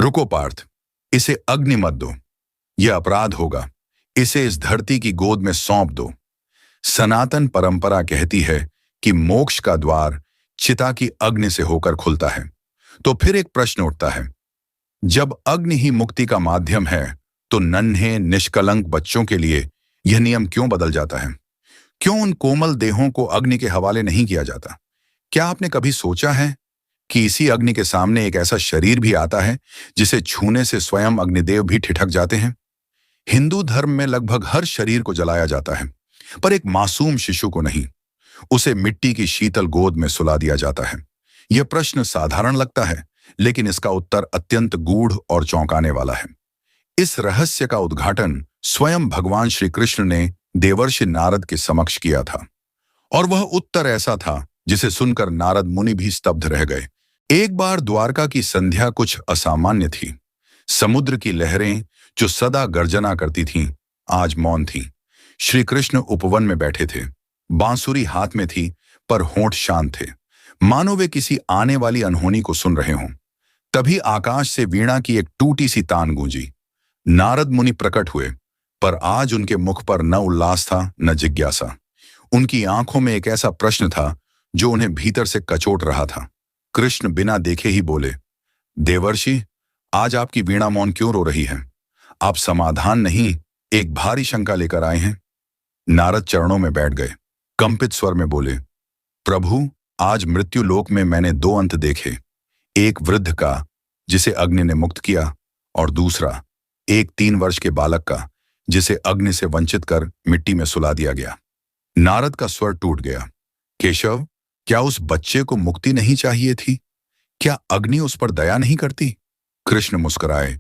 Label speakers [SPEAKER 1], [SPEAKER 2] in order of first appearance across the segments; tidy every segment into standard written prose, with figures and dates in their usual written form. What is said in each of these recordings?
[SPEAKER 1] रुको पार्थ, इसे अग्नि मत दो, यह अपराध होगा। इसे इस धरती की गोद में सौंप दो। सनातन परंपरा कहती है कि मोक्ष का द्वार चिता की अग्नि से होकर खुलता है। तो फिर एक प्रश्न उठता है, जब अग्नि ही मुक्ति का माध्यम है, तो नन्हे निष्कलंक बच्चों के लिए यह नियम क्यों बदल जाता है? क्यों उन कोमल देहों को अग्नि के हवाले नहीं किया जाता? क्या आपने कभी सोचा है कि इसी अग्नि के सामने एक ऐसा शरीर भी आता है जिसे छूने से स्वयं अग्निदेव भी ठिठक जाते हैं? हिंदू धर्म में लगभग हर शरीर को जलाया जाता है, पर एक मासूम शिशु को नहीं। उसे मिट्टी की शीतल गोद में सुला दिया जाता है। यह प्रश्न साधारण लगता है, लेकिन इसका उत्तर अत्यंत गूढ़ और चौंकाने वाला है। इस रहस्य का उद्घाटन स्वयं भगवान श्री कृष्ण ने देवर्षि नारद के समक्ष किया था, और वह उत्तर ऐसा था जिसे सुनकर नारद मुनि भी स्तब्ध रह गए। एक बार द्वारका की संध्या कुछ असामान्य थी। समुद्र की लहरें जो सदा गर्जना करती थीं, आज मौन थीं। श्री कृष्ण उपवन में बैठे थे। बांसुरी हाथ में थी, पर होंठ शांत थे, मानो वे किसी आने वाली अनहोनी को सुन रहे हों। तभी आकाश से वीणा की एक टूटी सी तान गूंजी। नारद मुनि प्रकट हुए, पर आज उनके मुख पर न उल्लास था, न जिज्ञासा। उनकी आंखों में एक ऐसा प्रश्न था जो उन्हें भीतर से कचोट रहा था। कृष्ण बिना देखे ही बोले, देवर्षि, आज आपकी वीणा मौन क्यों रो रही है? आप समाधान नहीं, एक भारी शंका लेकर आए हैं। नारद चरणों में बैठ गए, कंपित स्वर में बोले, प्रभु, आज मृत्यु लोक में मैंने दो अंत देखे। एक वृद्ध का जिसे अग्नि ने मुक्त किया, और दूसरा एक 3 वर्ष के बालक का जिसे अग्नि से वंचित कर मिट्टी में सुला दिया गया। नारद का स्वर टूट गया। केशव, क्या उस बच्चे को मुक्ति नहीं चाहिए थी? क्या अग्नि उस पर दया नहीं करती? कृष्ण मुस्कुराए,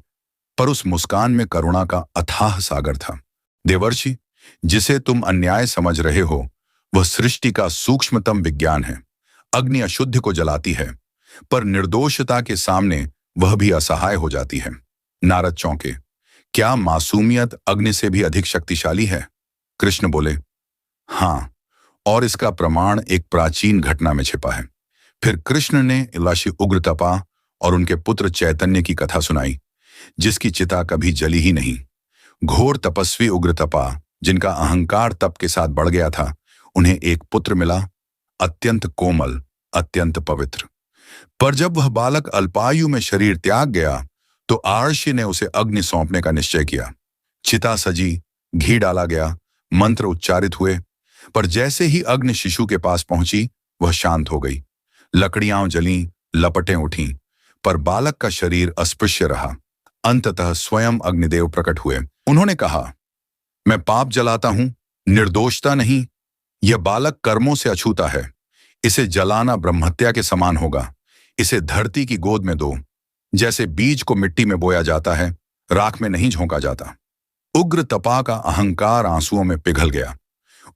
[SPEAKER 1] पर उस मुस्कान में करुणा का अथाह सागर था। देवर्षि, जिसे तुम अन्याय समझ रहे हो, वह सृष्टि का सूक्ष्मतम विज्ञान है। अग्नि अशुद्ध को जलाती है, पर निर्दोषता के सामने वह भी असहाय हो जाती है। नारद चौंके, क्या मासूमियत अग्नि से भी अधिक शक्तिशाली है? कृष्ण बोले, हाँ, और इसका प्रमाण एक प्राचीन घटना में छिपा है। फिर कृष्ण ने इलाशी उग्रतपा और उनके पुत्र चैतन्य की कथा सुनाई, जिसकी चिता कभी जली ही नहीं। घोर तपस्वी उग्रतपा, जिनका अहंकार तप के साथ बढ़ गया था, उन्हें एक पुत्र मिला, अत्यंत कोमल, अत्यंत पवित्र। पर जब वह बालक अल्पायु में शरीर त्याग गया, तो आर्षि ने उसे अग्नि सौंपने का निश्चय किया। चिता सजी, घी डाला गया, मंत्र उच्चारित हुए, पर जैसे ही अग्नि शिशु के पास पहुंची, वह शांत हो गई। लकड़ियां जलीं, लपटें उठीं, पर बालक का शरीर अस्पृश्य रहा। अंततः स्वयं अग्निदेव प्रकट हुए। उन्होंने कहा, मैं पाप जलाता हूं, निर्दोषता नहीं। यह बालक कर्मों से अछूता है। इसे जलाना ब्रह्महत्या के समान होगा। इसे धरती की गोद में दो। जैसे बीज को मिट्टी में बोया जाता है, राख में नहीं झोंका जाता। उग्र तपा का अहंकार आंसुओं में पिघल गया।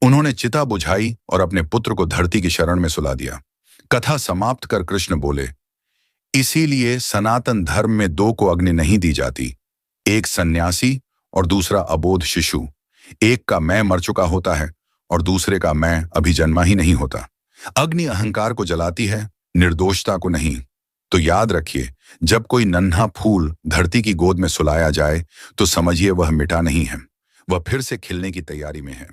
[SPEAKER 1] उन्होंने चिता बुझाई और अपने पुत्र को धरती की शरण में सुला दिया। कथा समाप्त कर कृष्ण बोले, इसीलिए सनातन धर्म में 2 को अग्नि नहीं दी जाती, एक सन्यासी और दूसरा अबोध शिशु। एक का मैं मर चुका होता है और दूसरे का मैं अभी जन्मा ही नहीं होता। अग्नि अहंकार को जलाती है, निर्दोषता को नहीं। तो याद रखिए, जब कोई नन्हा फूल धरती की गोद में सुलाया जाए, तो समझिए वह मिटा नहीं है, वह फिर से खिलने की तैयारी में है।